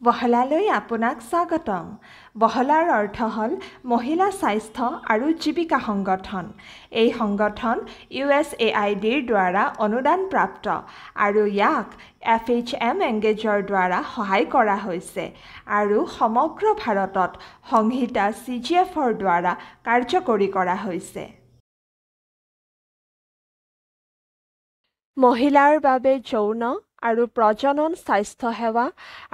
বহলালৈ আপোনাক স্বাগতম। বহলাৰ অৰ্থ হ'ল মহিলা স্বাস্থ্য আৰু জীৱিকা সংগঠন। এই সংগঠন USAIDৰ দ্বাৰা অনুদানপ্ৰাপ্ত আৰু ইয়াক FHM এংগেজৰ দ্বাৰা সহায় কৰা হৈছে আৰু সমগ্ৰ ভাৰতত সংহিতা CGFৰ দ্বাৰা কাৰ্যকৰী কৰা হৈছে। মহিলাৰ বাবে যৌন আৰু প্ৰজনন স্বাস্থ্য সেৱা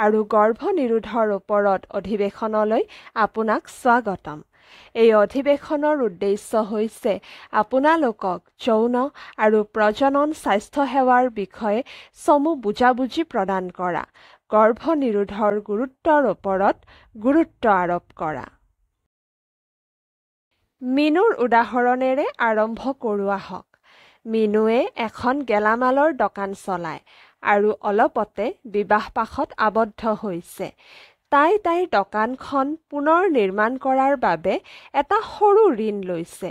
আৰু গৰ্ভনিৰোধৰ ওপৰত অধিৱেশনলৈ আপোনাক স্বাগতম। এই অধিৱেশনৰ উদ্দেশ্য হৈছে আপোনালোকক যৌন আৰু প্ৰজনন স্বাস্থ্য সেৱাৰ বিষয়ে চমু বুজাবুজি প্ৰদান কৰা, গৰ্ভনিৰোধৰ গুৰুত্বৰ ওপৰত গুৰুত্ব আৰোপ কৰা। মিনুৰ উদাহৰণেৰে আৰম্ভ কৰোঁ আহক। মিনুৱে এখন গেলামালৰ দোকান চলায় আৰু অলপতে বিবাহপাশত আবদ্ধ হৈছে। তাইৰ দোকানখন পুনৰ নিৰ্মাণ কৰাৰ বাবে এটা সৰু ঋণ লৈছে।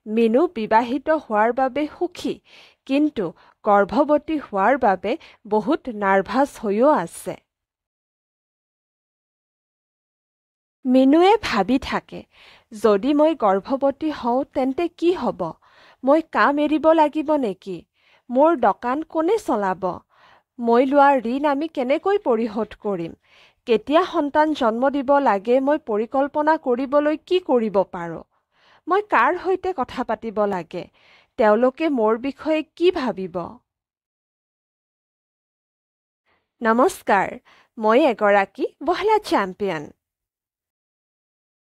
মিনু বিবাহিত হোৱাৰ বাবে সুখী, কিন্তু গৰ্ভৱতী হোৱাৰ বাবে বহুত নাৰ্ভাছ হৈও আছে। মিনুৱে ভাবি থাকে, যদি মই গৰ্ভৱতী হওঁ তেন্তে কি হ'ব? মই কাম এৰিব লাগিব নেকি? মোৰ দোকান কোনে চলাব? মই লোৱা ঋণ আমি কেনেকৈ পৰিশোধ কৰিম? কেতিয়া সন্তান জন্ম দিব লাগে মই পৰিকল্পনা কৰিবলৈ কি কৰিব পাৰোঁ? মই কাৰ সৈতে কথা পাতিব লাগে? তেওঁলোকে মোৰ বিষয়ে কি ভাবিব? নমস্কাৰ, মই এগৰাকী বহলা চেম্পিয়ন।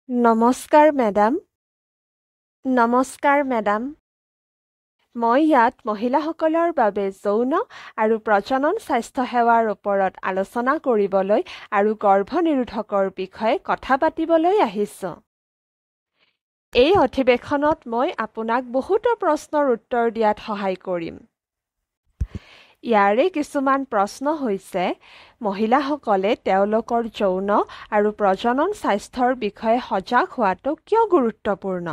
নমস্কাৰ মেডাম। নমস্কাৰ মেডাম। মই ইয়াত মহিলাসকলৰ বাবে যৌন আৰু প্ৰজনন স্বাস্থ্য সেৱাৰ ওপৰত আলোচনা কৰিবলৈ আৰু গৰ্ভনিৰোধকৰ বিষয়ে কথা পাতিবলৈ আহিছোঁ। এই অধিৱেশনত মই আপোনাক বহুতো প্ৰশ্নৰ উত্তৰ দিয়াত সহায় কৰিম। ইয়াৰে কিছুমান প্ৰশ্ন হৈছে, মহিলাসকলে তেওঁলোকৰ যৌন আৰু প্ৰজনন স্বাস্থ্যৰ বিষয়ে সজাগ হোৱাটো কিয় গুৰুত্বপূৰ্ণ?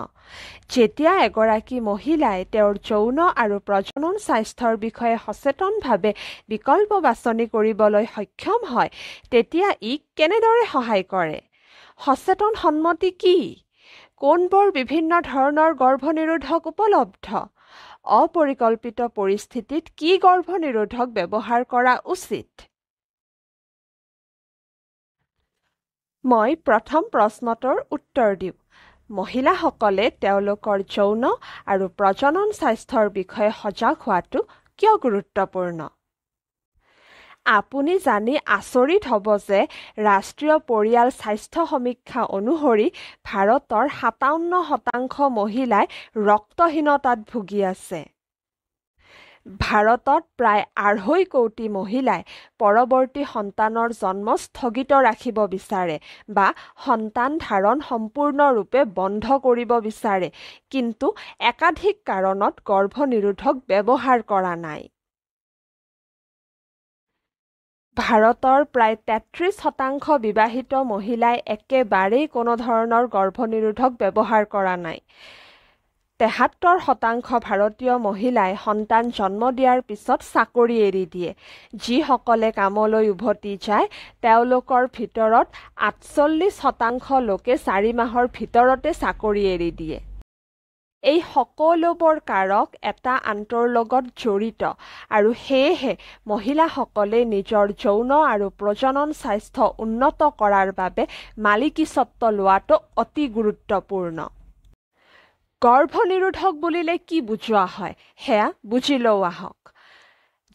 যেতিয়া এগৰাকী মহিলাই তেওঁৰ যৌন আৰু প্ৰজনন স্বাস্থ্যৰ বিষয়ে সচেতনভাৱে বিকল্প বাছনি কৰিবলৈ সক্ষম হয়, তেতিয়া ই কেনেদৰে সহায় কৰে? সচেতন সন্মতি কি? কোনবোৰ বিভিন্ন ধৰণৰ গৰ্ভনিৰোধক উপলব্ধ? অপৰিকল্পিত পৰিস্থিতিত কি গৰ্ভনিৰোধক ব্যৱহাৰ কৰা উচিত? মই প্ৰথম প্ৰশ্নটোৰ উত্তৰ দিওঁ। মহিলাসকলে তেওঁলোকৰ যৌন আৰু প্ৰজনন স্বাস্থ্যৰ বিষয়ে সজাগ হোৱাটো কিয় গুৰুত্বপূৰ্ণ? আপুনি জানি আচৰিত হ'ব যে ৰাষ্ট্ৰীয় পৰিয়াল স্বাস্থ্য সমীক্ষা অনুসৰি ভাৰতৰ 57% মহিলাই ৰক্তহীনতাত ভুগি আছে। ভাৰতত প্ৰায় 2.5 কোটি মহিলাই পৰৱৰ্তী সন্তানৰ জন্ম স্থগিত ৰাখিব বিচাৰে বা সন্তান ধাৰণ সম্পূৰ্ণৰূপে বন্ধ কৰিব বিচাৰে, কিন্তু একাধিক কাৰণত গৰ্ভনিৰোধক ব্যৱহাৰ কৰা নাই। ভাৰতৰ প্ৰায় 33% বিবাহিত মহিলাই একেবাৰেই কোনো ধৰণৰ গৰ্ভনিৰোধক ব্যৱহাৰ কৰা নাই। 73% ভাৰতীয় মহিলাই সন্তান জন্ম দিয়াৰ পিছত চাকৰি এৰি দিয়ে। যিসকলে কামলৈ উভতি যায়, তেওঁলোকৰ ভিতৰত 48% লোকে 4 মাহৰ ভিতৰতে চাকৰি এৰি দিয়ে। এই সকলোবোৰ কাৰক এটা আনটোৰ লগত জড়িত আৰু সেয়েহে মহিলাসকলে নিজৰ যৌন আৰু প্ৰজনন স্বাস্থ্য উন্নত কৰাৰ বাবে মালিকীস্বত্ব লোৱাটো অতি গুৰুত্বপূৰ্ণ। গৰ্ভনিৰোধক বুলিলে কি বুজোৱা হয় সেয়া বুজি লওঁ আহক।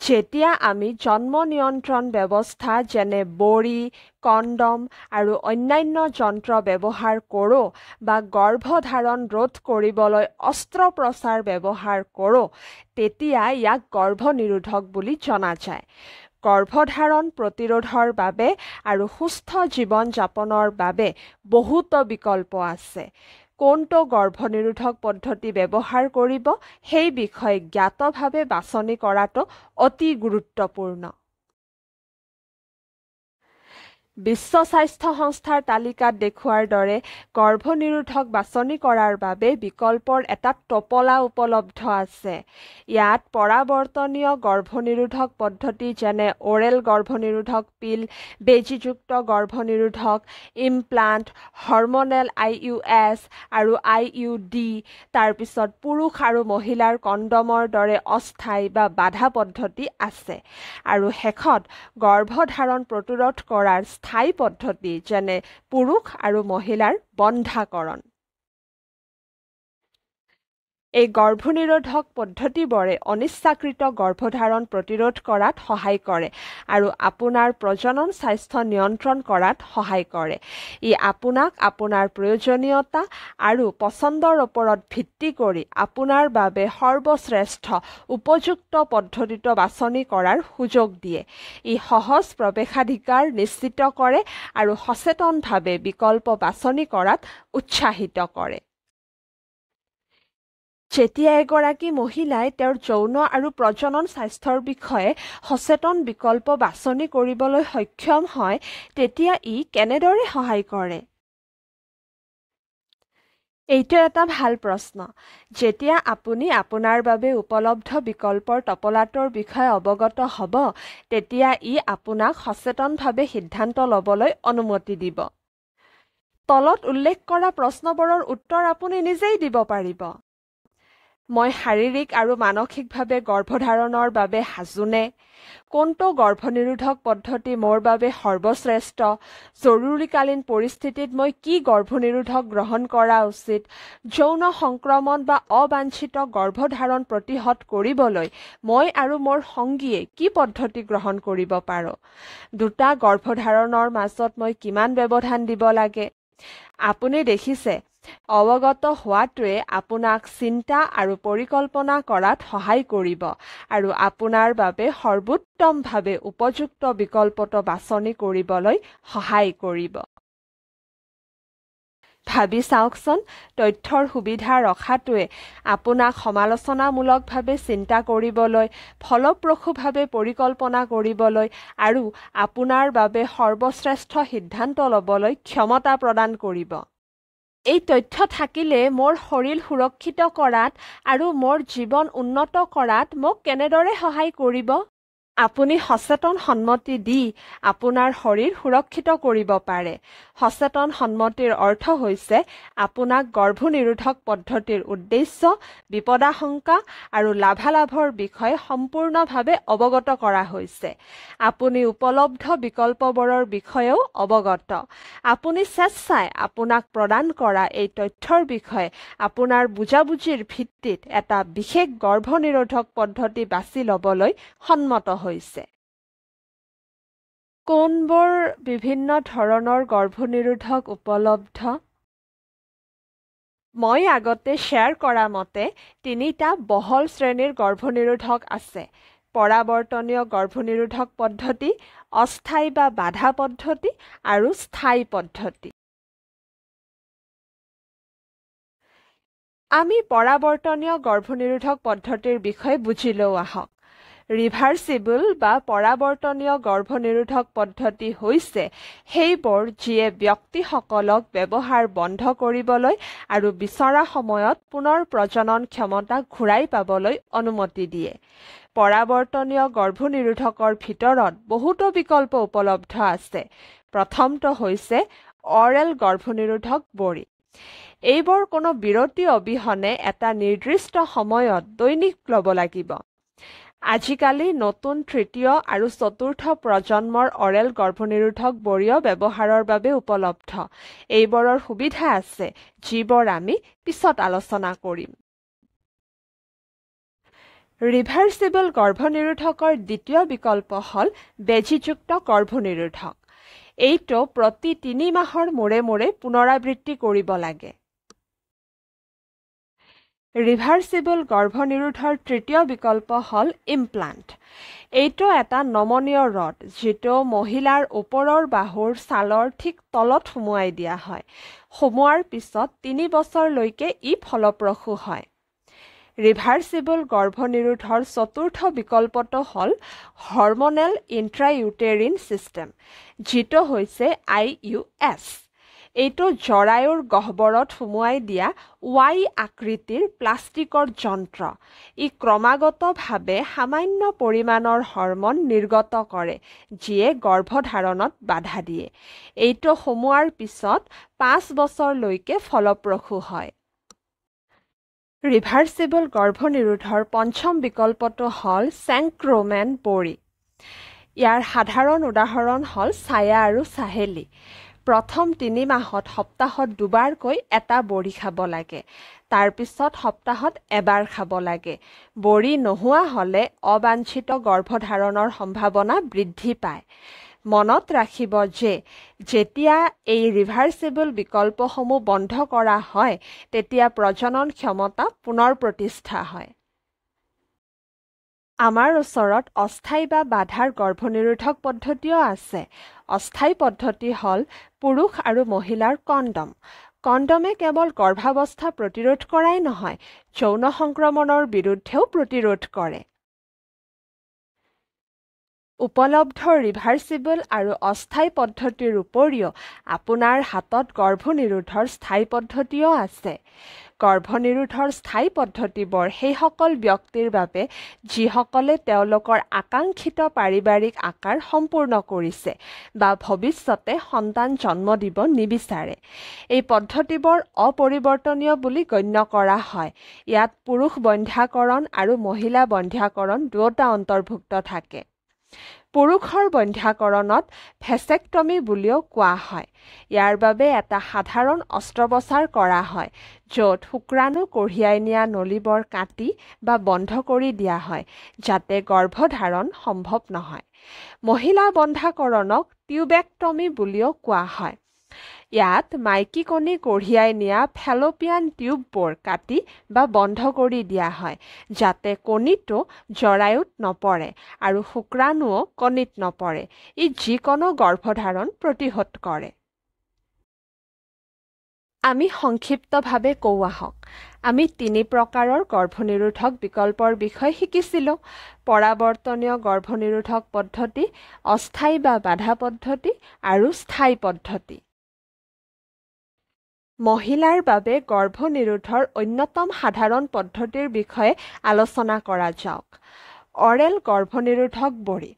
যেতিয়া আমি জন্ম নিয়ন্ত্ৰণ ব্যৱস্থা যেনে বড়ি, কণ্ডম আৰু অন্যান্য যন্ত্ৰ ব্যৱহাৰ কৰোঁ বা গৰ্ভধাৰণ ৰোধ কৰিবলৈ অস্ত্ৰোপচাৰ ব্যৱহাৰ কৰোঁ, তেতিয়া ইয়াক গৰ্ভনিৰোধক বুলি জনা যায়। গৰ্ভধাৰণ প্ৰতিৰোধৰ বাবে আৰু সুস্থ জীৱন যাপনৰ বাবে বহুতো বিকল্প আছে। কোনটো গৰ্ভনিৰোধক পদ্ধতি ব্যৱহাৰ কৰিব সেই বিষয়ে জ্ঞাতভাৱে বাছনি কৰাটো অতি গুৰুত্বপূৰ্ণ। বিশ্ব স্বাস্থ্য সংস্থাৰ তালিকাত দেখুৱাৰ দৰে গৰ্ভনিৰোধক বাছনি কৰাৰ বাবে বিকল্পৰ এটা টপলা উপলব্ধ আছে। ইয়াত পৰাৱৰ্তনীয় গৰ্ভনিৰোধক পদ্ধতি যেনে অৰেল গৰ্ভনিৰোধক পিল, বেজীযুক্ত গৰ্ভনিৰোধক, ইমপ্লাণ্ট, হৰমনেল IUS আৰু IUD, তাৰপিছত পুৰুষ আৰু মহিলাৰ কণ্ডমৰ দৰে অস্থায়ী বা বাধা পদ্ধতি আছে। আৰু শেষত গৰ্ভধাৰণ প্ৰতিৰোধ কৰাৰ স্থায়ী পদ্ধতি যেনে পুৰুষ আৰু মহিলাৰ বন্ধাকৰণ। এই গৰ্ভনিৰোধক পদ্ধতিবোৰে অনিচ্ছাকৃত গৰ্ভধাৰণ প্ৰতিৰোধ কৰাত সহায় কৰে আৰু আপোনাৰ প্ৰজনন স্বাস্থ্য নিয়ন্ত্ৰণ কৰাত সহায় কৰে। ই আপোনাক আপোনাৰ প্ৰয়োজনীয়তা আৰু পছন্দৰ ওপৰত ভিত্তি কৰি আপোনাৰ বাবে সৰ্বশ্ৰেষ্ঠ উপযুক্ত পদ্ধতিটো বাছনি কৰাৰ সুযোগ দিয়ে। ই সহজ প্ৰৱেশাধিকাৰ নিশ্চিত কৰে আৰু সচেতনভাৱে বিকল্প বাছনি কৰাত উৎসাহিত কৰে। যেতিয়া এগৰাকী মহিলাই তেওঁৰ যৌন আৰু প্ৰজনন স্বাস্থ্যৰ বিষয়ে সচেতন বিকল্প বাছনি কৰিবলৈ সক্ষম হয়, তেতিয়া ই কেনেদৰে সহায় কৰে? এইটো এটা ভাল প্ৰশ্ন। যেতিয়া আপুনি আপোনাৰ বাবে উপলব্ধ বিকল্পৰ টপলাটোৰ বিষয়ে অৱগত হ'ব, তেতিয়া ই আপোনাক সচেতনভাৱে সিদ্ধান্ত ল'বলৈ অনুমতি দিব। তলত উল্লেখ কৰা প্ৰশ্নবোৰৰ উত্তৰ আপুনি নিজেই দিব পাৰিব। মই শাৰীৰিক আৰু মানসিকভাৱে গৰ্ভধাৰণৰ বাবে সাজুনে? কোনটো গৰ্ভনিৰোধক পদ্ধতি মোৰ বাবে সৰ্বশ্ৰেষ্ঠ? জৰুৰীকালীন পৰিস্থিতিত মই কি গৰ্ভনিৰোধক গ্ৰহণ কৰা উচিত? যৌন সংক্ৰমণ বা অবাঞ্ছিত গৰ্ভধাৰণ প্ৰতিহত কৰিবলৈ মই আৰু মোৰ সংগীয়ে কি পদ্ধতি গ্ৰহণ কৰিব পাৰোঁ? দুটা গৰ্ভধাৰণৰ মাজত মই কিমান ব্যৱধান দিব লাগে? আপুনি দেখিছে, অৱগত হোৱাটোৱে আপোনাক চিন্তা আৰু পৰিকল্পনা কৰাত সহায় কৰিব আৰু আপোনাৰ বাবে সৰ্বোত্তমভাৱে উপযুক্ত বিকল্পটো বাছনি কৰিবলৈ সহায় কৰিব। ভাবি চাওকচোন, তথ্যৰ সুবিধা ৰখাটোৱে আপোনাক সমালোচনামূলকভাৱে চিন্তা কৰিবলৈ, ফলপ্ৰসূভাৱে পৰিকল্পনা কৰিবলৈ আৰু আপোনাৰ বাবে সৰ্বশ্ৰেষ্ঠ সিদ্ধান্ত ল'বলৈ ক্ষমতা প্ৰদান কৰিব। এই তথ্য থাকিলে মোৰ শৰীৰ সুৰক্ষিত কৰাত আৰু মোৰ জীৱন উন্নত কৰাত মোক কেনেদৰে সহায় কৰিব? আপুনি সচেতন সন্মতি দি আপোনাৰ শৰীৰ সুৰক্ষিত কৰিব পাৰে। সচেতন সন্মতিৰ অৰ্থ হৈছে আপোনাক গৰ্ভনিৰোধক পদ্ধতিৰ উদ্দেশ্য, বিপদাশংকা আৰু লাভালাভৰ বিষয়ে সম্পূৰ্ণভাৱে অৱগত কৰা হৈছে। আপুনি উপলব্ধ বিকল্পবোৰৰ বিষয়েও অৱগত। আপুনি স্বেচ্ছাই আপোনাক প্ৰদান কৰা এই তথ্যৰ বিষয়ে আপোনাৰ বুজাবুজিৰ ভিত্তিত এটা বিশেষ গৰ্ভনিৰোধক পদ্ধতি বাছি ল'বলৈ সন্মত হৈছে। কোনবোৰ বিভিন্ন ধৰণৰ গৰ্ভনিৰোধক উপলব্ধ? মই আগতে শ্বেয়াৰ কৰা মতে 3টা বহল শ্ৰেণীৰ গৰ্ভনিৰোধক আছে: পৰাৱৰ্তনীয় গৰ্ভনিৰোধক পদ্ধতি, অস্থায়ী বা বাধা পদ্ধতি আৰু স্থায়ী পদ্ধতি। আমি পৰাৱৰ্তনীয় গৰ্ভনিৰোধক পদ্ধতিৰ বিষয়ে বুজি লওঁ আহক। ৰিভাৰ্চিবল বা পৰাৱৰ্তনীয় গৰ্ভনিৰোধক পদ্ধতি হৈছে সেইবোৰ যিয়ে ব্যক্তিসকলক ব্যৱহাৰ বন্ধ কৰিবলৈ আৰু বিচৰা সময়ত পুনৰ প্ৰজনন ক্ষমতা ঘূৰাই পাবলৈ অনুমতি দিয়ে। পৰাৱৰ্তনীয় গৰ্ভনিৰোধকৰ ভিতৰত বহুতো বিকল্প উপলব্ধ আছে। প্ৰথমটো হৈছে অৰেল গৰ্ভনিৰোধক বড়ি। এইবোৰ কোনো বিৰতি অবিহনে এটা নিৰ্দিষ্ট সময়ত দৈনিক ল'ব লাগিব। আজিকালি নতুন তৃতীয় আৰু চতুৰ্থ প্ৰজন্মৰ অৰেল গৰ্ভনিৰোধক বড়িও ব্যৱহাৰৰ বাবে উপলব্ধ। এইবোৰৰ সুবিধা আছে যিবোৰ আমি পিছত আলোচনা কৰিম। ৰিভাৰ্চিবল গৰ্ভনিৰোধকৰ দ্বিতীয় বিকল্প হ'ল বেজীযুক্ত গৰ্ভনিৰোধক। এইটো প্ৰতি 3 মাহৰ মূৰে মূৰে পুনৰাবৃত্তি কৰিব লাগে। ৰিভাৰ্চিবল গৰ্ভনিৰোধৰ তৃতীয় বিকল্প হ'ল ইমপ্লাণ্ট। এইটো এটা নমনীয় ৰড যিটো মহিলাৰ ওপৰৰ বাহুৰ ছালৰ ঠিক তলত সুমুৱাই দিয়া হয়। সুমুৱাৰ পিছত 3 বছৰলৈকে ই ফলপ্ৰসূ হয়। ৰিভাৰ্চিবল গৰ্ভনিৰোধৰ চতুৰ্থ বিকল্পটো হ'ল হৰমনেল ইন্ট্ৰাইউটেৰিন ছিষ্টেম, যিটো হৈছে IUS। এইটো জৰায়ুৰ গহ্বৰত সুমুৱাই দিয়া Y আকৃতিৰ প্লাষ্টিকৰ যন্ত্ৰ। ই ক্ৰমাগতভাৱে সামান্য পৰিমাণৰ হৰমন নিৰ্গত কৰে, যিয়ে গৰ্ভধাৰণত বাধা দিয়ে। এইটো সুমুৱাৰ পিছত 5 বছৰলৈকে ফলপ্ৰসূ হয়। ৰিভাৰ্চিবল গৰ্ভনিৰোধৰ পঞ্চম বিকল্পটো হ'ল চেংক্ৰমেন বড়ি। ইয়াৰ সাধাৰণ উদাহৰণ হ'ল ছায়া আৰু চাহেলি। প্ৰথম 3 মাহত সপ্তাহত 2বাৰকৈ এটা বড়ি খাব লাগে। তাৰ পিছত সপ্তাহত এবাৰ খাব লাগে। বড়ি নোহোৱা হ'লে অবাঞ্ছিত গৰ্ভধাৰণৰ সম্ভাৱনা বৃদ্ধি পায়। মনত ৰাখিব যে যেতিয়া এই ৰিভাৰ্চিবল বিকল্পসমূহ বন্ধ কৰা হয়, তেতিয়া প্ৰজনন ক্ষমতা পুনৰ প্ৰতিষ্ঠা হয়। আমাৰ ওচৰত অস্থায়ী বা বাধাৰ গৰ্ভনিৰোধক পদ্ধতিও আছে। অস্থায়ী পদ্ধতি হ'ল পুৰুষ আৰু মহিলাৰ কণ্ডম। কণ্ডমে কেৱল গৰ্ভাৱস্থা প্ৰতিৰোধ কৰাই নহয়, যৌন সংক্ৰমণৰ বিৰুদ্ধেও প্ৰতিৰোধ কৰে। উপলব্ধ ৰিভাৰ্চিবল আৰু অস্থায়ী পদ্ধতিৰ উপৰিও আপোনাৰ হাতত গৰ্ভনিৰোধৰ স্থায়ী পদ্ধতিও আছে। গৰ্ভনিৰোধৰ স্থায়ী পদ্ধতিবোৰ সেইসকল ব্যক্তিৰ বাবে যিসকলে তেওঁলোকৰ আকাংক্ষিত পাৰিবাৰিক আকাৰ সম্পূৰ্ণ কৰিছে বা ভৱিষ্যতে সন্তান জন্ম দিব নিবিচাৰে। এই পদ্ধতিবোৰ অপৰিৱৰ্তনীয় বুলি গণ্য কৰা হয়। ইয়াত পুৰুষ বন্ধ্যাকৰণ আৰু মহিলা বন্ধ্যাকৰণ দুয়োটা অন্তৰ্ভুক্ত থাকে। পুৰুষৰ বন্ধ্যাকৰণত ভেচেক্টমী বুলিও কোৱা হয়। ইয়াৰ বাবে এটা সাধাৰণ অস্ত্ৰোপচাৰ কৰা হয়, য'ত শুক্ৰাণু কঢ়িয়াই নিয়া নলীবোৰ কাটি বা বন্ধ কৰি দিয়া হয়, যাতে গৰ্ভধাৰণ সম্ভৱ নহয়। মহিলা বন্ধ্যাকৰণক টিউবেক্টমী বুলিও কোৱা হয়। ইয়াত মাইকী কণী কঢ়িয়াই নিয়া ফেলোপিয়ান টিউববোৰ কাটি বা বন্ধ কৰি দিয়া হয়, যাতে কণীটো জৰায়ুত নপৰে আৰু শুক্ৰাণুও কণীত নপৰে। ই যিকোনো গৰ্ভধাৰণ প্ৰতিহত কৰে। আমি সংক্ষিপ্তভাৱে কওঁ আহক। আমি 3 প্ৰকাৰৰ গৰ্ভনিৰোধক বিকল্পৰ বিষয়ে শিকিছিলোঁ: পৰাৱৰ্তনীয় গৰ্ভনিৰোধক পদ্ধতি, অস্থায়ী বা বাধা পদ্ধতি আৰু স্থায়ী পদ্ধতি। মহিলাৰ বাবে গৰ্ভনিৰোধৰ অন্যতম সাধাৰণ পদ্ধতিৰ বিষয়ে আলোচনা কৰা যাওক। অৰেল গৰ্ভনিৰোধক বড়ি।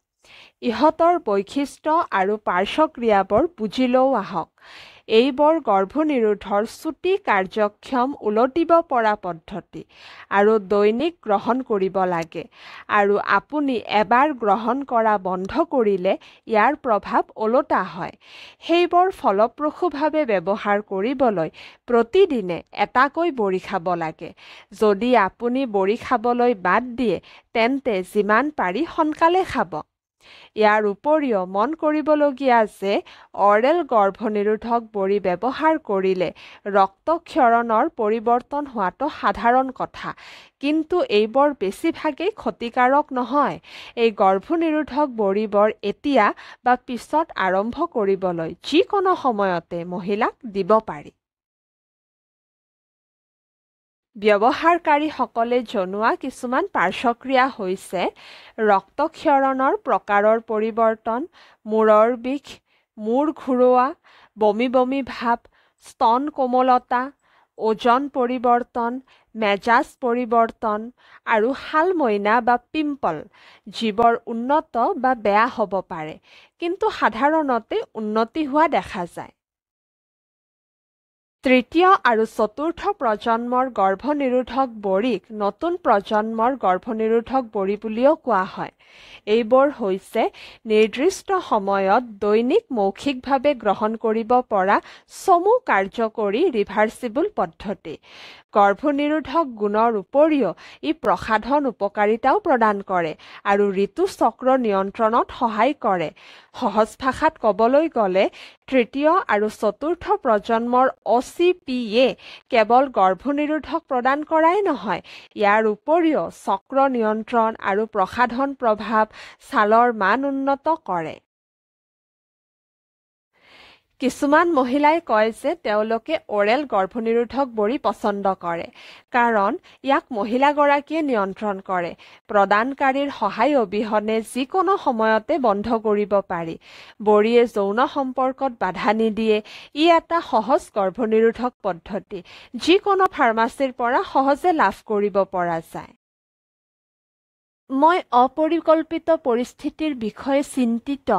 ইহঁতৰ বৈশিষ্ট্য আৰু পাৰ্শ্বক্ৰিয়াবোৰ বুজি লওঁ আহক। এইবোৰ গৰ্ভনিৰোধৰ চুটি কাৰ্যক্ষম উলটিব পৰা পদ্ধতি আৰু দৈনিক গ্ৰহণ কৰিব লাগে, আৰু আপুনি এবাৰ গ্ৰহণ কৰা বন্ধ কৰিলে ইয়াৰ প্ৰভাৱ ওলোটা হয়। সেইবোৰ ফলপ্ৰসূভাৱে ব্যৱহাৰ কৰিবলৈ প্ৰতিদিনে এটাকৈ বড়ি খাব লাগে। যদি আপুনি বড়ি খাবলৈ বাদ দিয়ে, তেন্তে যিমান পাৰি সোনকালে খাব। ইয়াৰ উপৰিও মন কৰিবলগীয়া যে অৰেল গৰ্ভনিৰোধক বড়ি ব্যৱহাৰ কৰিলে ৰক্তক্ষৰণৰ পৰিৱৰ্তন হোৱাটো সাধাৰণ কথা, কিন্তু এইবোৰ বেছিভাগেই ক্ষতিকাৰক নহয়। এই গৰ্ভনিৰোধক বড়িবোৰ এতিয়া বা পিছত আৰম্ভ কৰিবলৈ যিকোনো সময়তে মহিলাক দিব পাৰি। ব্যৱহাৰকাৰীসকলে জনোৱা কিছুমান পাৰ্শ্বক্ৰিয়া হৈছে ৰক্তক্ষৰণৰ প্ৰকাৰৰ পৰিৱৰ্তন, মূৰৰ বিষ, মূৰ ঘূৰোৱা, বমি বমি ভাৱ, স্তন কোমলতা, ওজন পৰিৱৰ্তন, মেজাজ পৰিৱৰ্তন আৰু শালমইনা বা পিম্পল, যিবোৰ উন্নত বা বেয়া হ'ব পাৰে, কিন্তু সাধাৰণতে উন্নতি হোৱা দেখা যায়। তৃতীয় আৰু চতুৰ্থ প্ৰজন্মৰ গৰ্ভনিৰোধক বড়িক নতুন প্ৰজন্মৰ গৰ্ভনিৰোধক বড়ি বুলিও কোৱা হয়। এইবোৰ হৈছে নিৰ্দিষ্ট সময়ত দৈনিক মৌখিকভাৱে গ্ৰহণ কৰিব পৰা চমু কাৰ্যকৰী ৰিভাৰ্চিবল পদ্ধতি। গৰ্ভনিৰোধক গুণৰ উপৰিও ই প্ৰসাধন উপকাৰিতাও প্ৰদান কৰে আৰু ঋতুচক্ৰ নিয়ন্ত্ৰণত সহায় কৰে। সহজ ভাষাত ক'বলৈ গ'লে, তৃতীয় আৰু চতুৰ্থ প্ৰজন্মৰ OCP-য়ে কেৱল গৰ্ভনিৰোধক প্ৰদান কৰাই নহয়, ইয়াৰ উপৰিও চক্ৰ নিয়ন্ত্ৰণ আৰু প্ৰসাধন প্ৰভাৱ ছালৰ মান উন্নত কৰে। কিছুমান মহিলাই কয় যে তেওঁলোকে ওৰেল গৰ্ভনিৰোধক বড়ি পছন্দ কৰে কাৰণ ইয়াক মহিলাগৰাকীয়ে নিয়ন্ত্ৰণ কৰে। প্ৰদানকাৰীৰ সহায় অবিহনে যিকোনো সময়তে বন্ধ কৰিব পাৰি। বড়িয়ে যৌন সম্পৰ্কত বাধা নিদিয়ে। ই এটা সহজ গৰ্ভনিৰোধক পদ্ধতি যিকোনো ফাৰ্মাচীৰ পৰা সহজে লাভ কৰিব পৰা যায়। মই অপৰিকল্পিত পৰিস্থিতিৰ বিষয়ে চিন্তিত।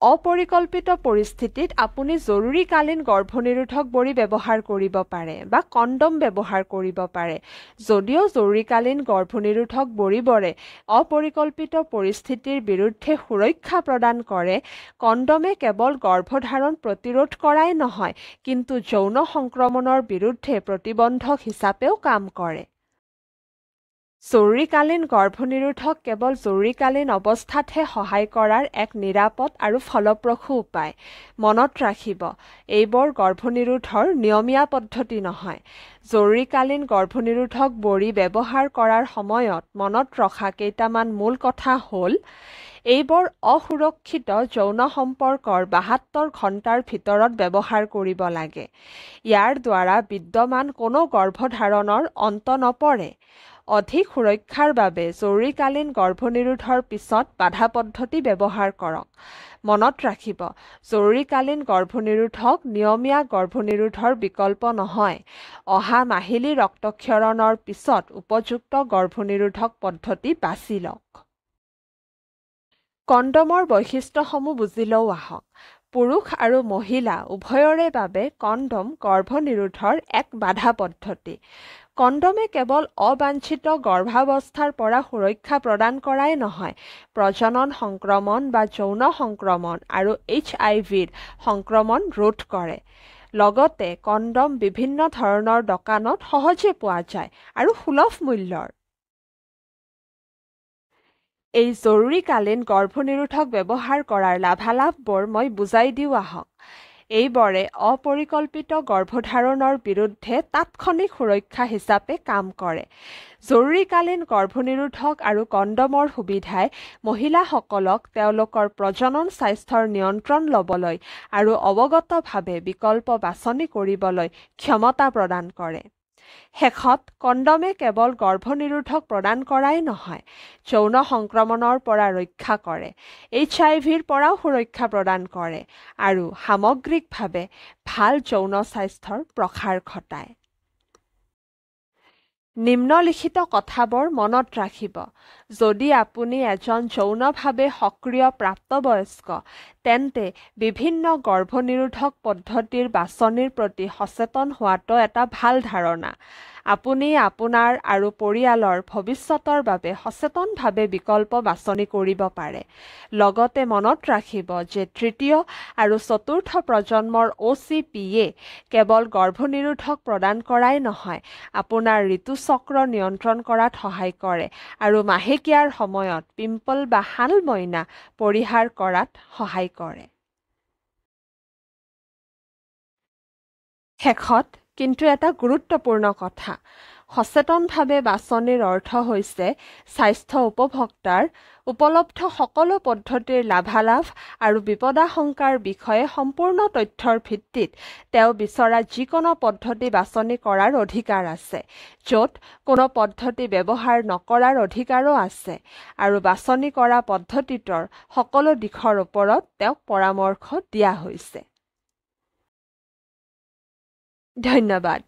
অপৰিকল্পিত পৰিস্থিতিত আপুনি জৰুৰীকালীন গৰ্ভনিৰোধক বড়ি ব্যৱহাৰ কৰিব পাৰে বা কণ্ডম ব্যৱহাৰ কৰিব পাৰে। যদিও জৰুৰীকালীন গৰ্ভনিৰোধক বড়িবোৰে অপৰিকল্পিত পৰিস্থিতিৰ বিৰুদ্ধে সুৰক্ষা প্ৰদান কৰে, কণ্ডমে কেৱল গৰ্ভধাৰণ প্ৰতিৰোধ কৰাই নহয়, কিন্তু যৌন সংক্ৰমণৰ বিৰুদ্ধে প্ৰতিবন্ধক হিচাপেও কাম কৰে। জৰুৰীকালীন গৰ্ভনিৰোধক কেৱল জৰুৰীকালীন অৱস্থাতহে সহায় কৰাৰ এক নিৰাপদ আৰু ফলপ্ৰসূ উপায়। মনত ৰাখিব, এইবোৰ গৰ্ভনিৰোধৰ নিয়মীয়া পদ্ধতি নহয়। জৰুৰীকালীন গৰ্ভনিৰোধক বড়ি ব্যৱহাৰ কৰাৰ সময়ত মনত ৰখা কেইটামান মূল কথা হ'ল: এইবোৰ অসুৰক্ষিত যৌন সম্পৰ্কৰ ৭২ ঘণ্টাৰ ভিতৰত ব্যৱহাৰ কৰিব লাগে। ইয়াৰ দ্বাৰা বিদ্যমান কোনো গৰ্ভধাৰণৰ অন্ত নপৰে। অধিক সুৰক্ষাৰ বাবে জৰুৰীকালীন গৰ্ভনিৰোধৰ পিছত বাধা পদ্ধতি ব্যৱহাৰ কৰক। মনত ৰাখিব, জৰুৰীকালীন গৰ্ভনিৰোধক নিয়মীয়া গৰ্ভনিৰোধৰ বিকল্প নহয়। অহা মাহিলী ৰক্তক্ষৰণৰ পিছত উপযুক্ত গৰ্ভনিৰোধক পদ্ধতি বাছি লওক। কণ্ডমৰ বৈশিষ্ট্যসমূহ বুজি লওঁ আহক। পুৰুষ আৰু মহিলা উভয়ৰে বাবে কণ্ডম গৰ্ভনিৰোধৰ এক বাধা পদ্ধতি। কণ্ডমে কেৱল অবাঞ্ছিত গৰ্ভাৱস্থাৰ পৰা সুৰক্ষা প্ৰদান কৰাই নহয়, প্ৰজনন সংক্ৰমণ বা যৌন সংক্ৰমণ আৰু HIV-ৰ সংক্ৰমণ ৰোধ কৰে। লগতে কণ্ডম বিভিন্ন ধৰণৰ দোকানত সহজে পোৱা যায় আৰু সুলভ মূল্যৰ। এই জৰুৰীকালীন গৰ্ভনিৰোধক ব্যৱহাৰ কৰাৰ লাভালাভবোৰ মই বুজাই দিওঁ আহক। এইবোৰে অপৰিকল্পিত গৰ্ভধাৰণৰ বিৰুদ্ধে তাৎক্ষণিক সুৰক্ষা হিচাপে কাম কৰে। জৰুৰীকালীন গৰ্ভনিৰোধক আৰু কণ্ডমৰ সুবিধাই মহিলাসকলক তেওঁলোকৰ প্ৰজনন স্বাস্থ্যৰ নিয়ন্ত্ৰণ ল'বলৈ আৰু অৱগতভাৱে বিকল্প বাছনি কৰিবলৈ ক্ষমতা প্ৰদান কৰে। শেষত, কণ্ডমে কেৱল গৰ্ভনিৰোধক প্ৰদান কৰাই নহয়, যৌন সংক্ৰমণৰ পৰা ৰক্ষা কৰে, HIV-ৰ পৰাও সুৰক্ষা প্ৰদান কৰে আৰু সামগ্ৰিকভাৱে ভাল যৌন স্বাস্থ্যৰ প্ৰসাৰ ঘটায়। নিম্নলিখিত কথাবোৰ মনত ৰাখিব। যদি আপুনি এজন যৌনভাৱে সক্ৰিয় প্ৰাপ্তবয়স্ক, তেন্তে বিভিন্ন গৰ্ভনিৰোধক পদ্ধতিৰ বাছনিৰ প্ৰতি সচেতন হোৱাটো এটা ভাল ধাৰণা। আপুনি আপোনাৰ আৰু পৰিয়ালৰ ভৱিষ্যতৰ বাবে সচেতনভাৱে বিকল্প বাছনি কৰিব পাৰে। লগতে মনত ৰাখিব যে তৃতীয় আৰু চতুৰ্থ প্ৰজন্মৰ OCP-য়ে কেৱল গৰ্ভনিৰোধক প্ৰদান কৰাই নহয়, আপোনাৰ ঋতুচক্ৰ নিয়ন্ত্ৰণ কৰাত সহায় কৰে আৰু মাহেকীয়াৰ সময়ত পিম্পল বা শালমইনা পৰিহাৰ কৰাত সহায় কৰে। শেষত কিন্তু এটা গুৰুত্বপূৰ্ণ কথা, সচেতনভাৱে বাছনিৰ অৰ্থ হৈছে স্বাস্থ্য উপভোক্তাৰ উপলব্ধ সকলো পদ্ধতিৰ লাভালাভ আৰু বিপদাশংকাৰ বিষয়ে সম্পূৰ্ণ তথ্যৰ ভিত্তিত তেওঁ বিচৰা যিকোনো পদ্ধতি বাছনি কৰাৰ অধিকাৰ আছে, য'ত কোনো পদ্ধতি ব্যৱহাৰ নকৰাৰ অধিকাৰো আছে, আৰু বাছনি কৰা পদ্ধতিটোৰ সকলো দিশৰ ওপৰত তেওঁক পৰামৰ্শ দিয়া হৈছে। ধন্যবাদ।